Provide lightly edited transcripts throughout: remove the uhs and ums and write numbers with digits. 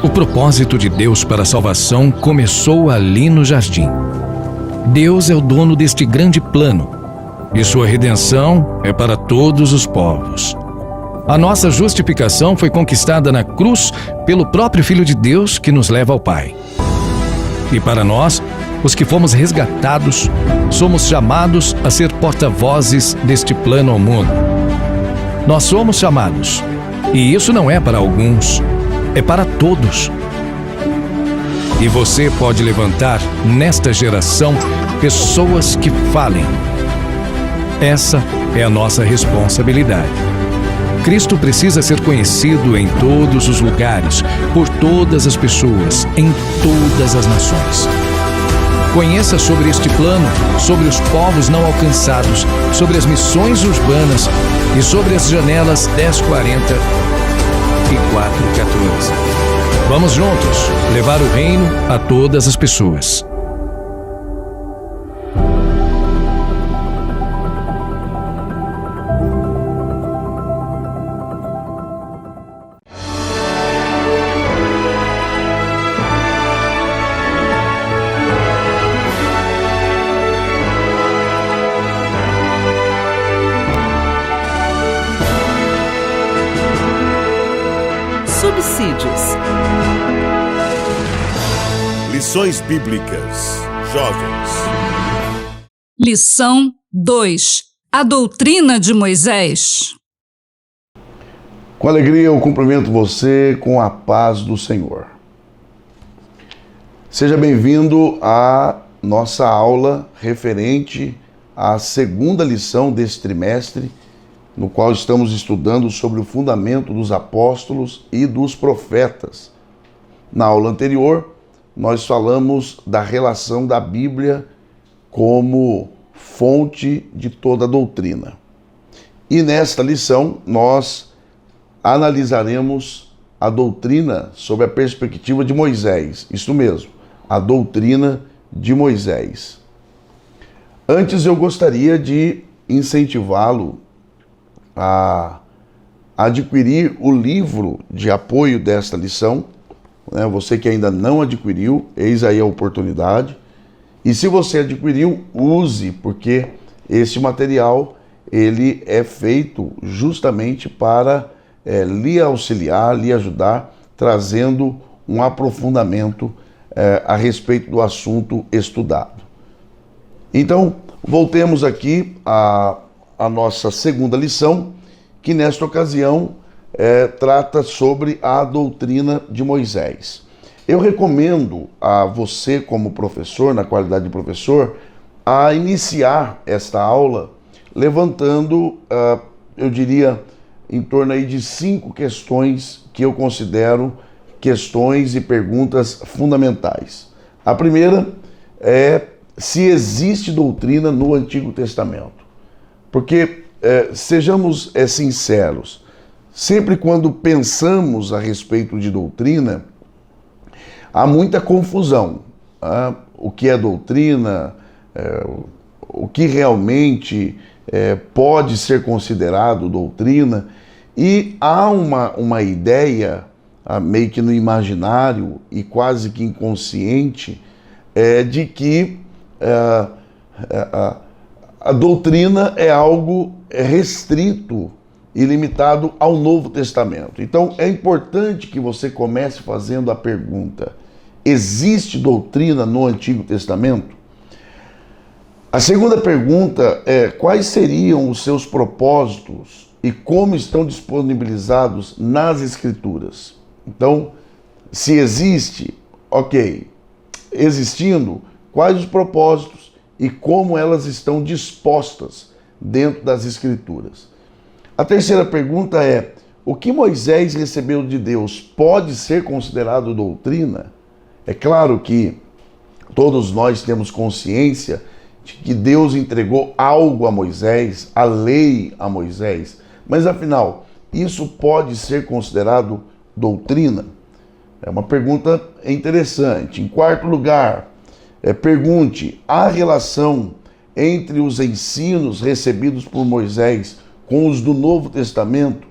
O propósito de Deus para a salvação começou ali no jardim. Deus é o dono deste grande plano, e sua redenção é para todos os povos. A nossa justificação foi conquistada na cruz pelo próprio Filho de Deus que nos leva ao Pai. E para nós, os que fomos resgatados, somos chamados a ser porta-vozes deste plano ao mundo. Nós somos chamados, e isso não é para alguns, é para todos. E você pode levantar, nesta geração, pessoas que falem. Essa é a nossa responsabilidade. Cristo precisa ser conhecido em todos os lugares, por todas as pessoas, em todas as nações. Conheça sobre este plano, sobre os povos não alcançados, sobre as missões urbanas e sobre as janelas 1040 e 414. Vamos juntos levar o reino a todas as pessoas. Subsídios. Lições Bíblicas. Jovens. Lição 2. A doutrina de Moisés. Com alegria eu cumprimento você com a paz do Senhor. Seja bem-vindo à nossa aula referente à segunda lição desse trimestre, no qual estamos estudando sobre o fundamento dos apóstolos e dos profetas. Na aula anterior, nós falamos da relação da Bíblia como fonte de toda a doutrina. E nesta lição, nós analisaremos a doutrina sob a perspectiva de Moisés. Isso mesmo, a doutrina de Moisés. Antes, eu gostaria de incentivá-lo a adquirir o livro de apoio desta lição. Você que ainda não adquiriu, eis aí a oportunidade. E se você adquiriu, use, porque esse material ele é feito justamente para lhe auxiliar, lhe ajudar, trazendo um aprofundamento a respeito do assunto estudado. Então, voltemos aqui a nossa segunda lição, que nesta ocasião trata sobre a doutrina de Moisés. Eu recomendo a você, como professor, na qualidade de professor, a iniciar esta aula levantando, eu diria, em torno aí de 5 questões que eu considero questões e perguntas fundamentais. A primeira é se existe doutrina no Antigo Testamento. Porque, sejamos sinceros, sempre quando pensamos a respeito de doutrina, há muita confusão. O que é doutrina, o que realmente pode ser considerado doutrina, e há uma ideia, meio que no imaginário e quase que inconsciente, de que a doutrina é algo restrito e limitado ao Novo Testamento. Então, é importante que você comece fazendo a pergunta: existe doutrina no Antigo Testamento? A segunda pergunta é: quais seriam os seus propósitos e como estão disponibilizados nas Escrituras? Então, se existe, ok. Existindo, quais os propósitos e como elas estão dispostas dentro das Escrituras? A terceira pergunta é: o que Moisés recebeu de Deus pode ser considerado doutrina? É claro que todos nós temos consciência de que Deus entregou algo a Moisés, a lei a Moisés, mas afinal, isso pode ser considerado doutrina? É uma pergunta interessante. Em quarto lugar, pergunte: há relação entre os ensinos recebidos por Moisés com os do Novo Testamento?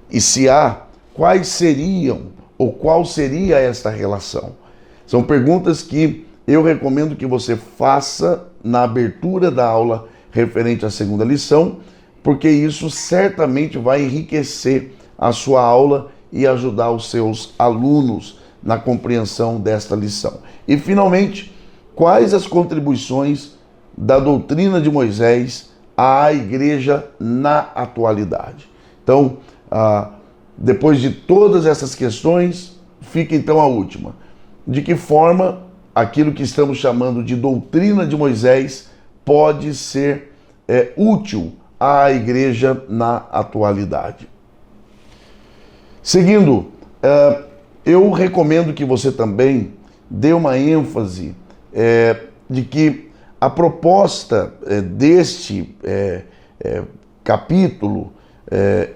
E se há, quais seriam Ou qual seria esta relação? São perguntas que eu recomendo que você faça na abertura da aula referente à segunda lição, porque isso certamente vai enriquecer a sua aula e ajudar os seus alunos na compreensão desta lição. E, finalmente, quais as contribuições da doutrina de Moisés à igreja na atualidade? Então, depois de todas essas questões, fica então a última. De que forma aquilo que estamos chamando de doutrina de Moisés pode ser útil à igreja na atualidade? Seguindo, eu recomendo que você também dê uma ênfase de que a proposta deste capítulo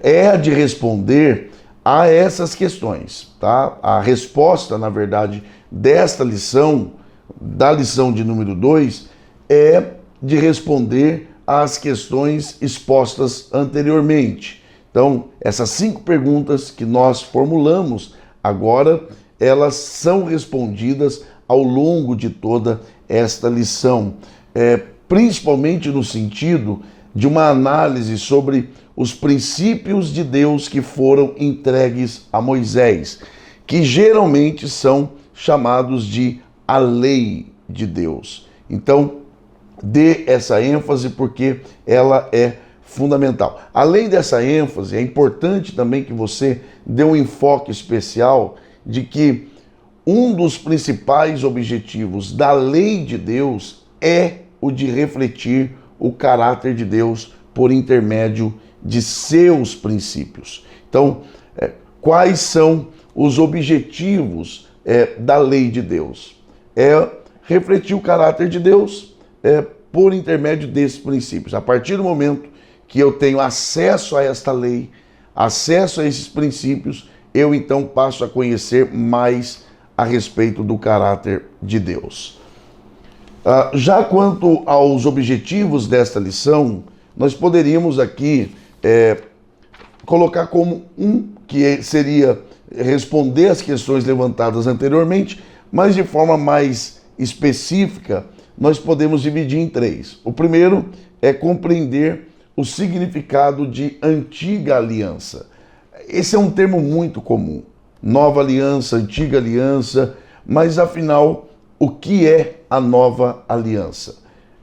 é a de responder a essas questões, tá? A resposta, na verdade, desta lição, da lição de número 2, é de responder às questões expostas anteriormente. Então, essas 5 perguntas que nós formulamos agora, elas são respondidas ao longo de toda esta lição, principalmente no sentido de uma análise sobre os princípios de Deus que foram entregues a Moisés, que geralmente são chamados de a lei de Deus. Então, dê essa ênfase porque ela é fundamental. Além dessa ênfase, é importante também que você dê um enfoque especial de que um dos principais objetivos da lei de Deus é o de refletir o caráter de Deus por intermédio de seus princípios. Então, quais são os objetivos da lei de Deus? É refletir o caráter de Deus por intermédio desses princípios. A partir do momento que eu tenho acesso a esta lei, acesso a esses princípios, eu então passo a conhecer mais a respeito do caráter de Deus. Já quanto aos objetivos desta lição, nós poderíamos aqui colocar como que seria responder às questões levantadas anteriormente, mas de forma mais específica, nós podemos dividir em 3. O primeiro é compreender o significado de antiga aliança. Esse é um termo muito comum. Nova aliança, antiga aliança, mas afinal, o que é a nova aliança?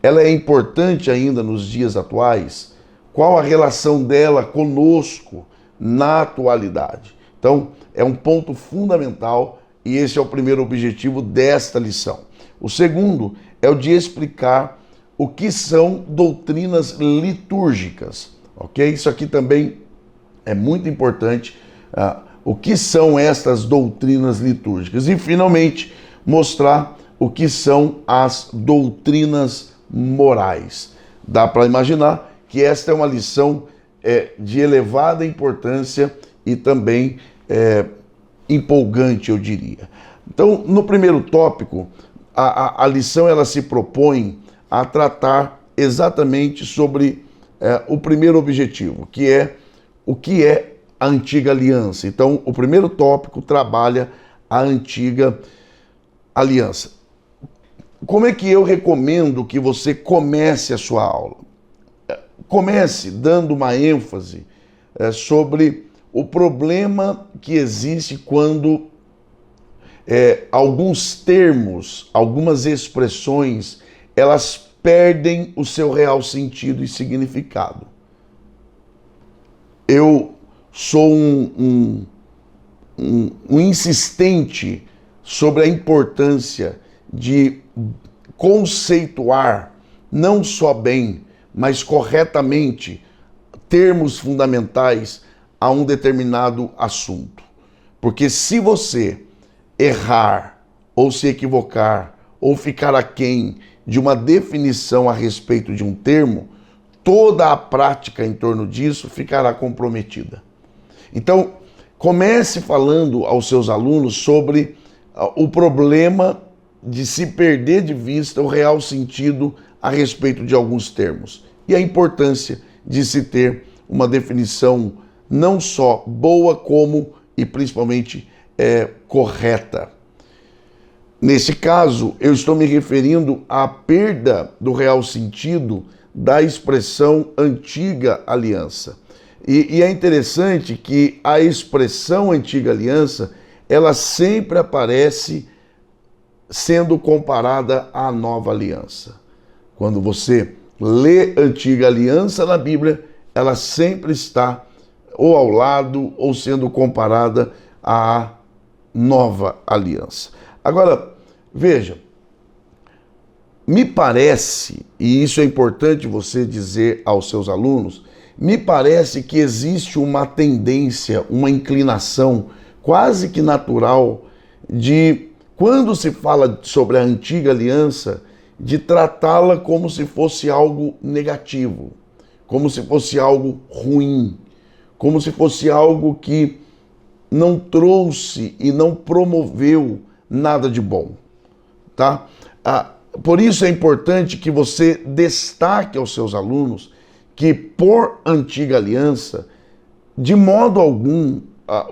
Ela é importante ainda nos dias atuais? Qual a relação dela conosco na atualidade? Então, é um ponto fundamental e esse é o primeiro objetivo desta lição. O segundo é o de explicar o que são doutrinas litúrgicas, ok? Isso aqui também é muito importante. O que são estas doutrinas litúrgicas? E, finalmente, mostrar o que são as doutrinas morais. Dá para imaginar que esta é uma lição de elevada importância e também empolgante, eu diria. Então, no primeiro tópico, a lição ela se propõe a tratar exatamente sobre o primeiro objetivo, que é o que é a antiga aliança. Então, o primeiro tópico trabalha a antiga aliança. Como é que eu recomendo que você comece a sua aula? Comece dando uma ênfase sobre o problema que existe quando alguns termos, algumas expressões, elas perdem o seu real sentido e significado. Eu sou um insistente sobre a importância de conceituar não só bem, mas corretamente termos fundamentais a um determinado assunto. Porque se você errar, ou se equivocar, ou ficar aquém de uma definição a respeito de um termo, toda a prática em torno disso ficará comprometida. Então, comece falando aos seus alunos sobre o problema de se perder de vista o real sentido a respeito de alguns termos e a importância de se ter uma definição não só boa como e principalmente correta. Nesse caso, eu estou me referindo à perda do real sentido da expressão antiga aliança. E é interessante que a expressão antiga aliança, ela sempre aparece sendo comparada à nova aliança. Quando você lê antiga aliança na Bíblia, ela sempre está ou ao lado ou sendo comparada à nova aliança. Agora, veja, me parece, e isso é importante você dizer aos seus alunos, me parece que existe uma tendência, uma inclinação quase que natural de, quando se fala sobre a antiga aliança, de tratá-la como se fosse algo negativo, como se fosse algo ruim, como se fosse algo que não trouxe e não promoveu nada de bom, tá? Por isso é importante que você destaque aos seus alunos que, por antiga aliança, de modo algum,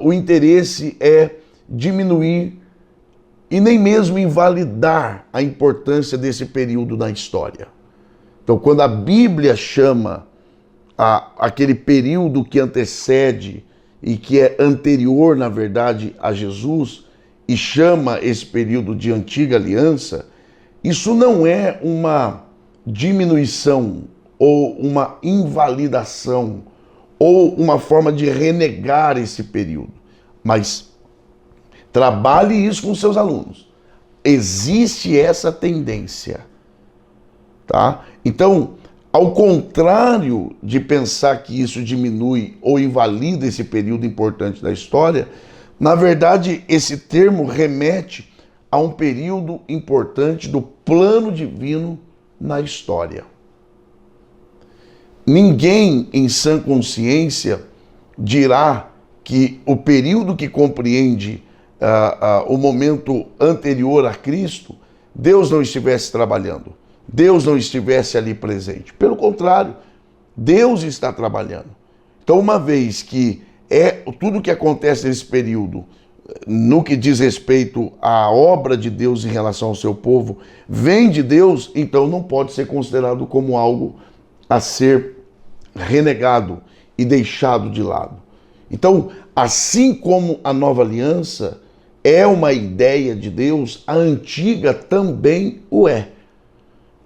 o interesse é diminuir e nem mesmo invalidar a importância desse período na história. Então, quando a Bíblia chama aquele período que antecede e que é anterior, na verdade, a Jesus, e chama esse período de antiga aliança, isso não é uma diminuição ou uma invalidação ou uma forma de renegar esse período, mas trabalhe isso com seus alunos. Existe essa tendência, tá? Então, ao contrário de pensar que isso diminui ou invalida esse período importante da história, na verdade, esse termo remete a um período importante do plano divino na história. Ninguém em sã consciência dirá que o período que compreende o momento anterior a Cristo, Deus não estivesse trabalhando, Deus não estivesse ali presente. Pelo contrário, Deus está trabalhando. Então, uma vez que tudo que acontece nesse período, no que diz respeito à obra de Deus em relação ao seu povo, vem de Deus, então não pode ser considerado como algo a ser renegado e deixado de lado. Então, assim como a nova aliança é uma ideia de Deus, a antiga também o é.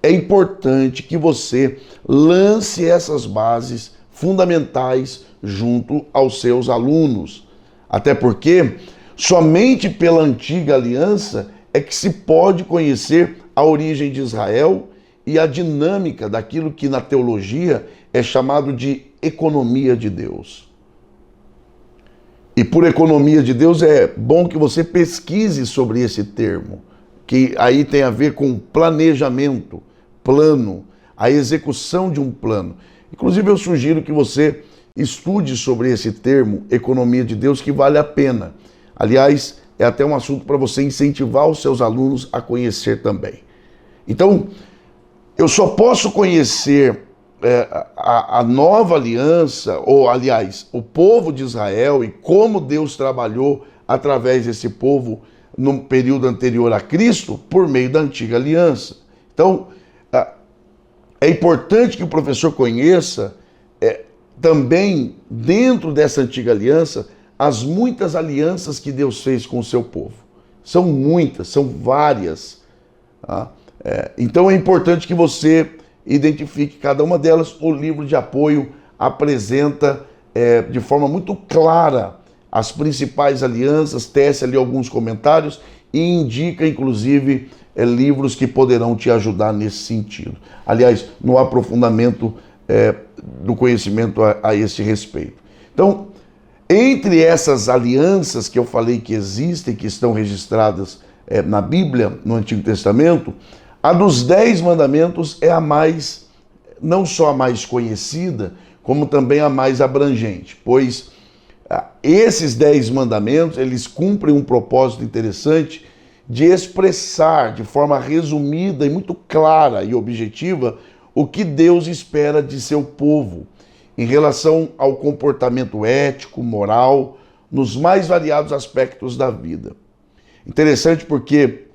É importante que você lance essas bases fundamentais junto aos seus alunos. Até porque somente pela antiga aliança é que se pode conhecer a origem de Israel e a dinâmica daquilo que na teologia é chamado de economia de Deus. E por economia de Deus é bom que você pesquise sobre esse termo, que aí tem a ver com planejamento, plano, a execução de um plano. Inclusive eu sugiro que você estude sobre esse termo, economia de Deus, que vale a pena. Aliás, é até um assunto para você incentivar os seus alunos a conhecer também. Então, eu só posso conhecer a nova aliança, ou aliás, o povo de Israel e como Deus trabalhou através desse povo no período anterior a Cristo, por meio da antiga aliança. Então, é importante que o professor conheça também, dentro dessa antiga aliança, as muitas alianças que Deus fez com o seu povo. São muitas, são várias. Tá? Então é importante que você identifique cada uma delas. O livro de apoio apresenta de forma muito clara as principais alianças, tece ali alguns comentários e indica, inclusive, livros que poderão te ajudar nesse sentido. Aliás, no aprofundamento do conhecimento a esse respeito. Então, entre essas alianças que eu falei que existem, que estão registradas na Bíblia, no Antigo Testamento, a dos 10 mandamentos é a mais, não só a mais conhecida, como também a mais abrangente, pois esses 10 mandamentos, eles cumprem um propósito interessante de expressar de forma resumida e muito clara e objetiva o que Deus espera de seu povo em relação ao comportamento ético, moral, nos mais variados aspectos da vida. Interessante porque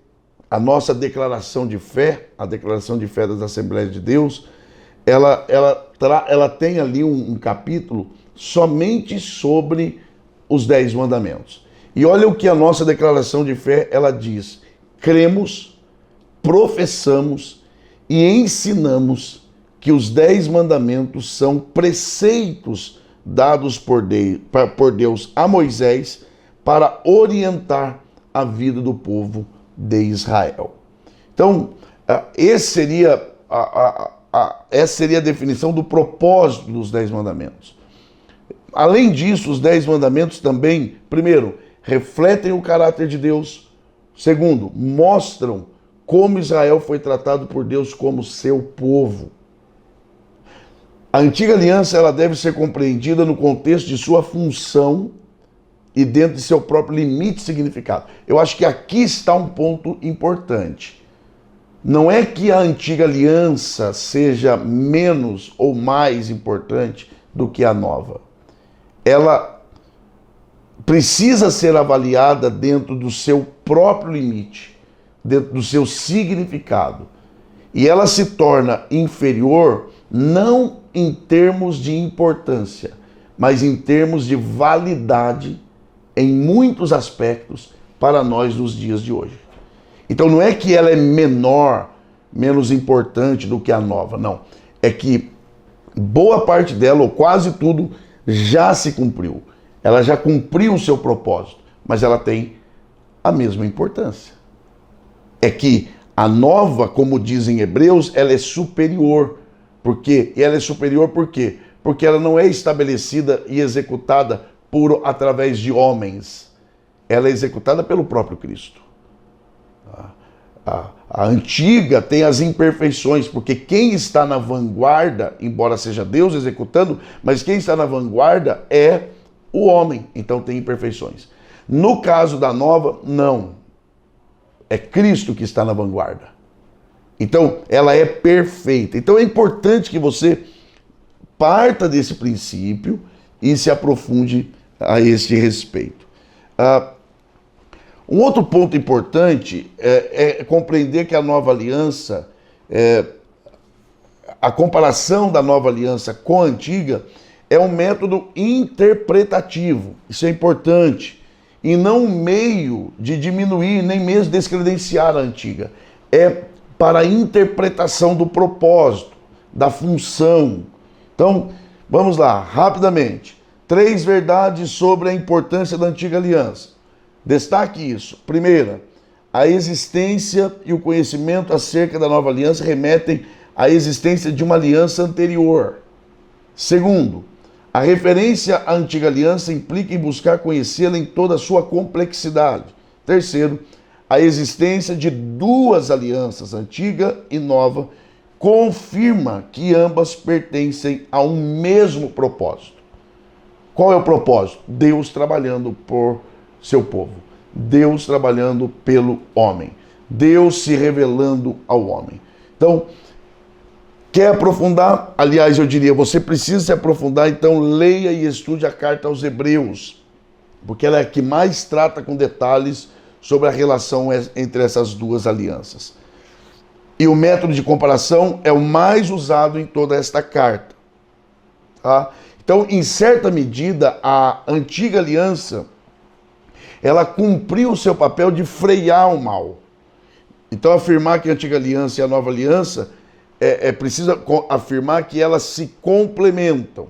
a nossa declaração de fé, a declaração de fé das Assembleias de Deus, ela tem ali um capítulo somente sobre os 10 mandamentos. E olha o que a nossa declaração de fé, ela diz: cremos, professamos e ensinamos que os 10 mandamentos são preceitos dados por Deus a Moisés para orientar a vida do povo de Israel. Então, essa seria a definição do propósito dos 10 mandamentos. Além disso, os 10 mandamentos também, primeiro, refletem o caráter de Deus. Segundo, mostram como Israel foi tratado por Deus como seu povo. A antiga aliança, ela deve ser compreendida no contexto de sua função e dentro de seu próprio limite e significado. Eu acho que aqui está um ponto importante. Não é que a antiga aliança seja menos ou mais importante do que a nova. Ela precisa ser avaliada dentro do seu próprio limite, dentro do seu significado. E ela se torna inferior não em termos de importância, mas em termos de validade em muitos aspectos para nós nos dias de hoje. Então não é que ela é menor, menos importante do que a nova, não. É que boa parte dela, ou quase tudo, já se cumpriu. Ela já cumpriu o seu propósito, mas ela tem a mesma importância. É que a nova, como dizem Hebreus, ela é superior. Por quê? E ela é superior por quê? Porque ela não é estabelecida e executada através de homens. Ela é executada pelo próprio Cristo. A antiga tem as imperfeições, porque quem está na vanguarda, embora seja Deus executando, mas quem está na vanguarda é o homem, então tem imperfeições. No caso da nova, não. É Cristo que está na vanguarda. Então, ela é perfeita. Então, é importante que você parta desse princípio e se aprofunde a este respeito. Um outro ponto importante é compreender que a nova aliança, a comparação da nova aliança com a antiga, é um método interpretativo. Isso é importante. E não um meio de diminuir, nem mesmo descredenciar a antiga. É para a interpretação do propósito, da função. Então, vamos lá, rapidamente. 3 verdades sobre a importância da antiga aliança. Destaque isso. Primeira, a existência e o conhecimento acerca da nova aliança remetem à existência de uma aliança anterior. Segundo, a referência à antiga aliança implica em buscar conhecê-la em toda a sua complexidade. Terceiro, a existência de 2 alianças, antiga e nova, confirma que ambas pertencem a um mesmo propósito. Qual é o propósito? Deus trabalhando por seu povo. Deus trabalhando pelo homem. Deus se revelando ao homem. Então, quer aprofundar? Aliás, eu diria, você precisa se aprofundar, então leia e estude a carta aos Hebreus, porque ela é a que mais trata com detalhes sobre a relação entre essas 2 alianças. E o método de comparação é o mais usado em toda esta carta. Tá? Então, em certa medida, a antiga aliança, ela cumpriu o seu papel de frear o mal. Então, afirmar que a antiga aliança e a nova aliança, precisa afirmar que elas se complementam.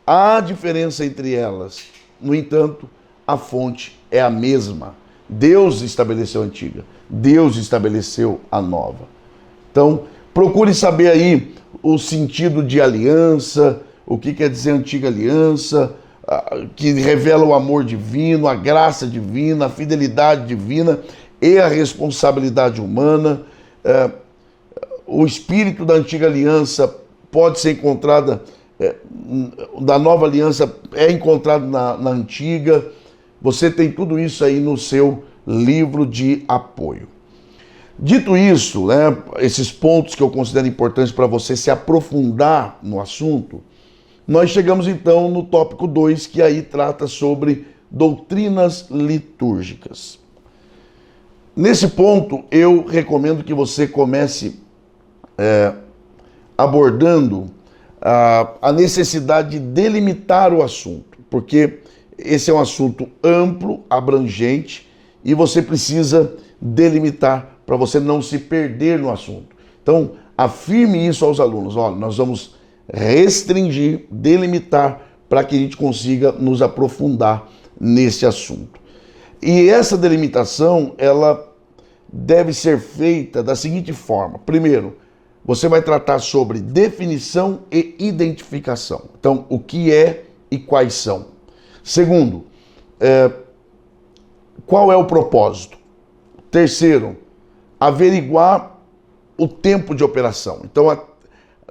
Há diferença entre elas. No entanto, a fonte é a mesma. Deus estabeleceu a antiga. Deus estabeleceu a nova. Então, procure saber aí o sentido de aliança, o que quer dizer antiga aliança, que revela o amor divino, a graça divina, a fidelidade divina e a responsabilidade humana. O espírito da antiga aliança pode ser encontrado, da nova aliança é encontrado na antiga. Você tem tudo isso aí no seu livro de apoio. Dito isso, né, esses pontos que eu considero importantes para você se aprofundar no assunto, nós chegamos então no tópico 2, que aí trata sobre doutrinas litúrgicas. Nesse ponto, eu recomendo que você comece abordando a necessidade de delimitar o assunto, porque esse é um assunto amplo, abrangente, e você precisa delimitar para você não se perder no assunto. Então, afirme isso aos alunos. Olha, nós vamos restringir, delimitar, para que a gente consiga nos aprofundar nesse assunto. E essa delimitação, ela deve ser feita da seguinte forma. Primeiro, você vai tratar sobre definição e identificação. Então, o que é e quais são. Segundo, qual é o propósito? Terceiro, averiguar o tempo de operação. Então, a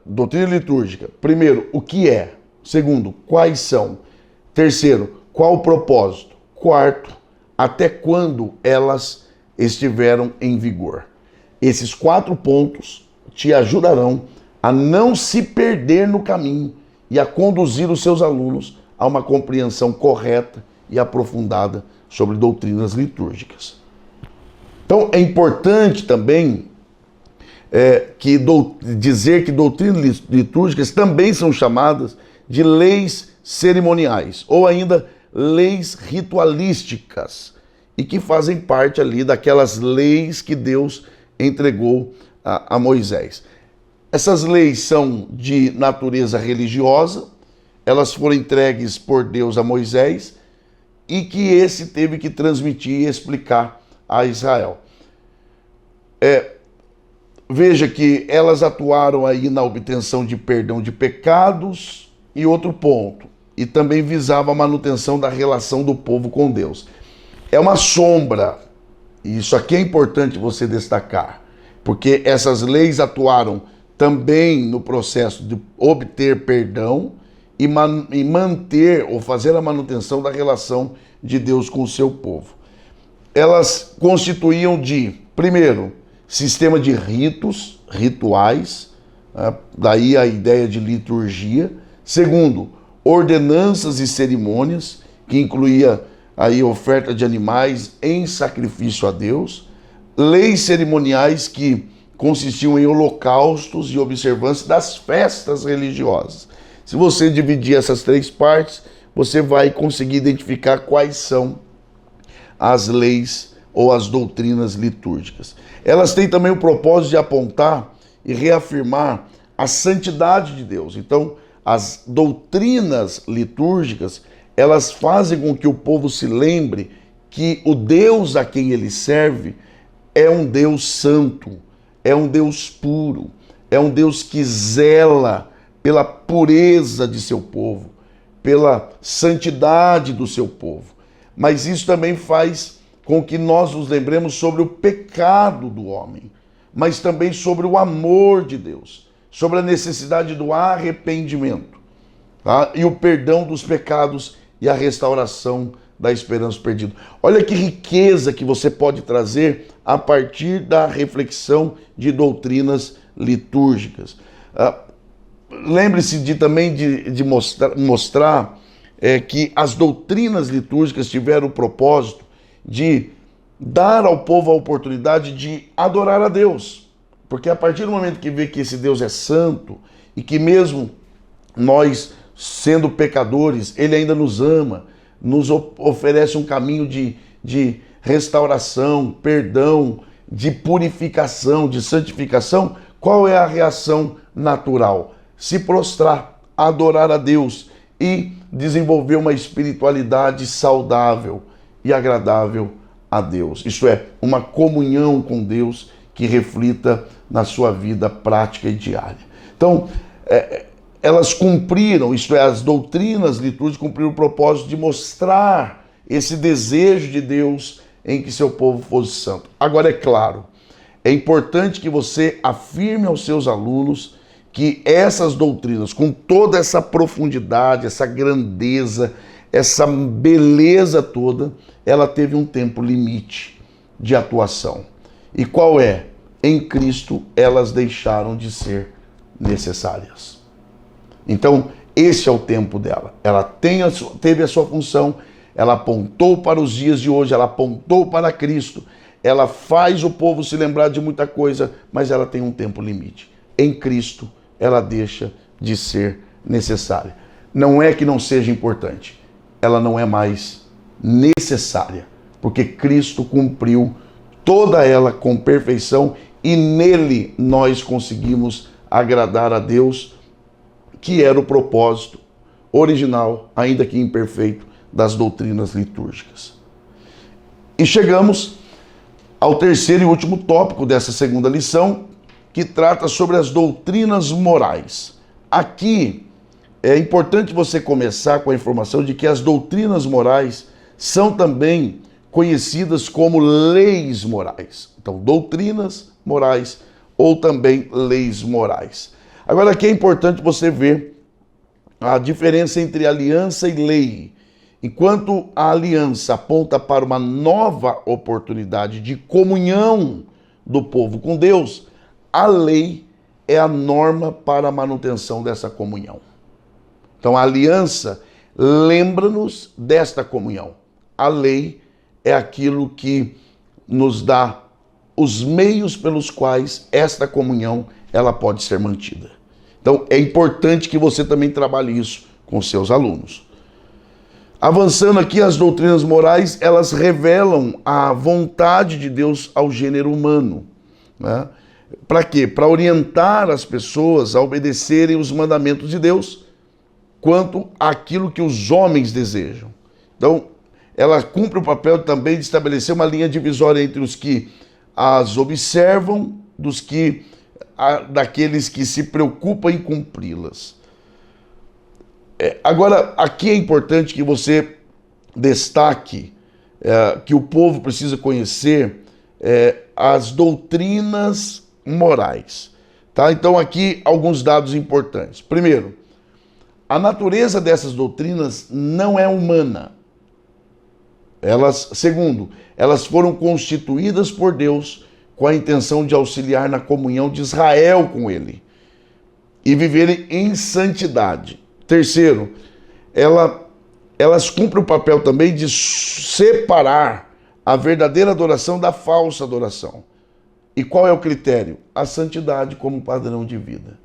doutrina litúrgica, primeiro, o que é? Segundo, quais são? Terceiro, qual o propósito? Quarto, até quando elas estiveram em vigor. Esses 4 pontos te ajudarão a não se perder no caminho e a conduzir os seus alunos a uma compreensão correta e aprofundada sobre doutrinas litúrgicas. Então, é importante também dizer que doutrinas litúrgicas também são chamadas de leis cerimoniais, ou ainda leis ritualísticas, e que fazem parte ali daquelas leis que Deus entregou a Moisés. Essas leis são de natureza religiosa, elas foram entregues por Deus a Moisés, e que esse teve que transmitir e explicar a Israel. Veja que elas atuaram aí na obtenção de perdão de pecados e outro ponto, e também visava a manutenção da relação do povo com Deus. É uma sombra, e isso aqui é importante você destacar, porque essas leis atuaram também no processo de obter perdão e manter ou fazer a manutenção da relação de Deus com o seu povo. Elas constituíam primeiro, sistema de rituais, daí a ideia de liturgia. Segundo, ordenanças e cerimônias, que incluía aí oferta de animais em sacrifício a Deus. Leis cerimoniais que consistiam em holocaustos e observância das festas religiosas. Se você dividir essas 3 partes, você vai conseguir identificar quais são as leis ou as doutrinas litúrgicas. Elas têm também o propósito de apontar e reafirmar a santidade de Deus. Então, as doutrinas litúrgicas, elas fazem com que o povo se lembre que o Deus a quem ele serve é um Deus santo, é um Deus puro, é um Deus que zela pela pureza de seu povo, pela santidade do seu povo. Mas isso também faz com que nós nos lembremos sobre o pecado do homem, mas também sobre o amor de Deus, sobre a necessidade do arrependimento, tá? E o perdão dos pecados e a restauração da esperança perdida. Olha que riqueza que você pode trazer a partir da reflexão de doutrinas litúrgicas. Lembre-se também de mostrar que as doutrinas litúrgicas tiveram o propósito de dar ao povo a oportunidade de adorar a Deus. Porque a partir do momento que vê que esse Deus é santo e que mesmo nós, sendo pecadores, Ele ainda nos ama, nos oferece um caminho de restauração, perdão, de purificação, de santificação, qual é a reação natural? Se prostrar, adorar a Deus e desenvolver uma espiritualidade saudável e agradável a Deus. Isso é, uma comunhão com Deus que reflita na sua vida prática e diária. Então, elas cumpriram, isto é, as doutrinas litúrgicas cumpriram o propósito de mostrar esse desejo de Deus em que seu povo fosse santo. Agora, é claro, é importante que você afirme aos seus alunos que essas doutrinas, com toda essa profundidade, essa grandeza, essa beleza toda, ela teve um tempo limite de atuação. E qual é? Em Cristo elas deixaram de ser necessárias. Então, esse é o tempo dela. Ela teve a sua função, ela apontou para os dias de hoje, ela apontou para Cristo, ela faz o povo se lembrar de muita coisa, mas ela tem um tempo limite. Em Cristo, ela deixa de ser necessária. Não é que não seja importante, ela não é mais necessária, porque Cristo cumpriu toda ela com perfeição e nele nós conseguimos agradar a Deus, que era o propósito original, ainda que imperfeito, das doutrinas litúrgicas. E chegamos ao terceiro e último tópico dessa segunda lição, que trata sobre as doutrinas morais. Aqui é importante você começar com a informação de que as doutrinas morais são também conhecidas como leis morais. Então, doutrinas morais ou também leis morais. Agora, aqui é importante você ver a diferença entre aliança e lei. Enquanto a aliança aponta para uma nova oportunidade de comunhão do povo com Deus, a lei é a norma para a manutenção dessa comunhão. Então a aliança lembra-nos desta comunhão. A lei é aquilo que nos dá os meios pelos quais esta comunhão ela pode ser mantida. Então é importante que você também trabalhe isso com seus alunos. Avançando aqui, as doutrinas morais, elas revelam a vontade de Deus ao gênero humano, né? Para quê? Para orientar as pessoas a obedecerem os mandamentos de Deus quanto àquilo que os homens desejam. Então, ela cumpre o papel também de estabelecer uma linha divisória entre os que as observam daqueles que se preocupam em cumpri-las. Agora, aqui é importante que você destaque que o povo precisa conhecer as doutrinas morais. Tá? Então, aqui alguns dados importantes. Primeiro, a natureza dessas doutrinas não é humana. Segundo, elas foram constituídas por Deus com a intenção de auxiliar na comunhão de Israel com Ele e viverem em santidade. Terceiro, elas cumprem o papel também de separar a verdadeira adoração da falsa adoração. E qual é o critério? A santidade como padrão de vida.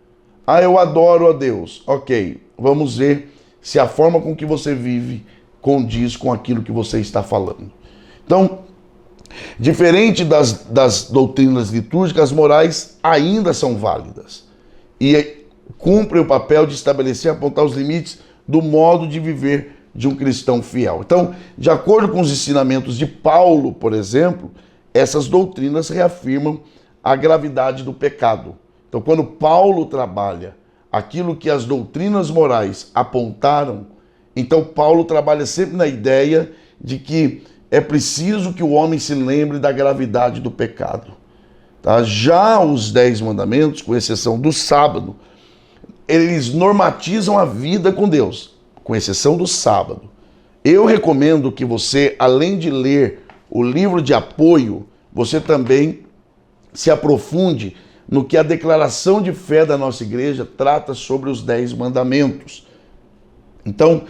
Eu adoro a Deus. Ok, vamos ver se a forma com que você vive condiz com aquilo que você está falando. Então, diferente das doutrinas litúrgicas, as morais ainda são válidas. E cumprem o papel de estabelecer e apontar os limites do modo de viver de um cristão fiel. Então, de acordo com os ensinamentos de Paulo, por exemplo, essas doutrinas reafirmam a gravidade do pecado. Então, quando Paulo trabalha aquilo que as doutrinas morais apontaram, então Paulo trabalha sempre na ideia de que é preciso que o homem se lembre da gravidade do pecado. Tá? Já os 10 mandamentos, com exceção do sábado, eles normatizam a vida com Deus, com exceção do sábado. Eu recomendo que você, além de ler o livro de apoio, você também se aprofunde no que a declaração de fé da nossa igreja trata sobre os 10 mandamentos. Então,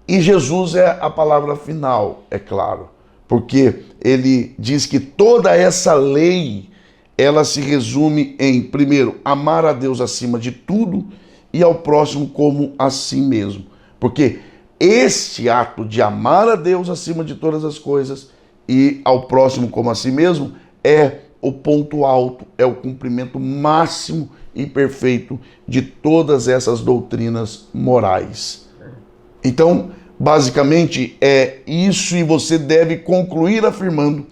e Jesus é a palavra final, é claro, porque ele diz que toda essa lei, ela se resume em, primeiro, amar a Deus acima de tudo e ao próximo como a si mesmo. Porque este ato de amar a Deus acima de todas as coisas e ao próximo como a si mesmo é o ponto alto, é o cumprimento máximo e perfeito de todas essas doutrinas morais. Então, basicamente é isso, e você deve concluir afirmando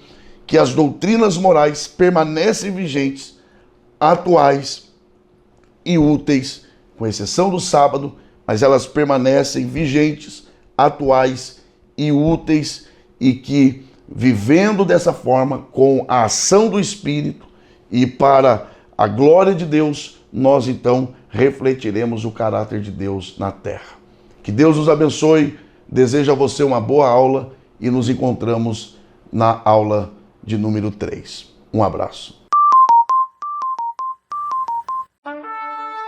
que as doutrinas morais permanecem vigentes, atuais e úteis, com exceção do sábado, mas elas permanecem vigentes, atuais e úteis, e que, vivendo dessa forma, com a ação do Espírito e para a glória de Deus, nós então refletiremos o caráter de Deus na terra. Que Deus nos abençoe, desejo a você uma boa aula e nos encontramos na aula de número 3. Um abraço.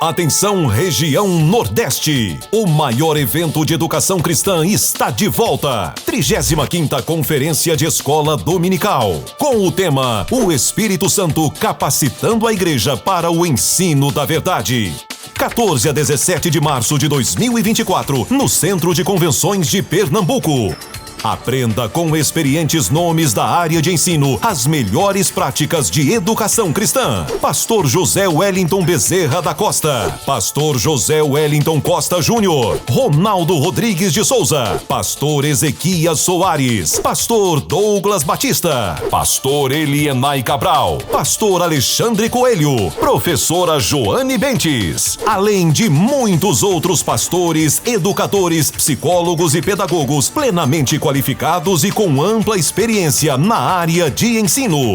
Atenção, região Nordeste! O maior evento de educação cristã está de volta. 35ª Conferência de Escola Dominical. Com o tema O Espírito Santo capacitando a igreja para o ensino da verdade. 14 a 17 de março de 2024, no Centro de Convenções de Pernambuco. Aprenda com experientes nomes da área de ensino as melhores práticas de educação cristã. Pastor José Wellington Bezerra da Costa, Pastor José Wellington Costa Júnior, Ronaldo Rodrigues de Souza, Pastor Ezequias Soares, Pastor Douglas Batista, Pastor Elienay Cabral, Pastor Alexandre Coelho, Professora Joane Bentes, além de muitos outros pastores, educadores, psicólogos e pedagogos plenamente qualificados e com ampla experiência na área de ensino.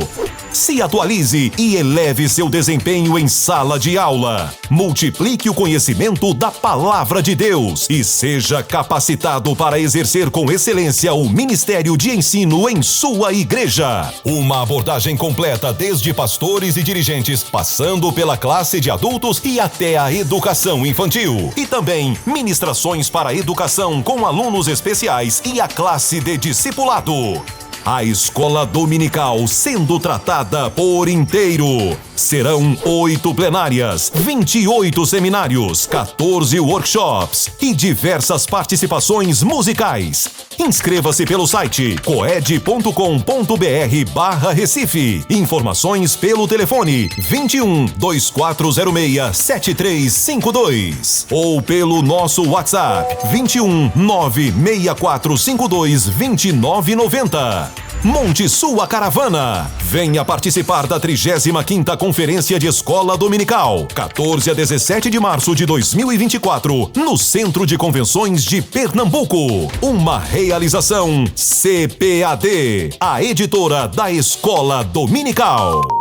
Se atualize e eleve seu desempenho em sala de aula. Multiplique o conhecimento da Palavra de Deus e seja capacitado para exercer com excelência o ministério de ensino em sua igreja. Uma abordagem completa desde pastores e dirigentes, passando pela classe de adultos e até a educação infantil. E também ministrações para a educação com alunos especiais e a classe de discipulado. A escola dominical sendo tratada por inteiro. Serão 8 plenárias, 28 seminários, 14 workshops e diversas participações musicais. Inscreva-se pelo site coed.com.br/Recife. Informações pelo telefone 21 2406 7352 ou pelo nosso WhatsApp 21 96452 2990. Monte sua caravana. Venha participar da 35ª Conferência de Escola Dominical, 14 a 17 de março de 2024, no Centro de Convenções de Pernambuco. Uma realização CPAD, a editora da Escola Dominical.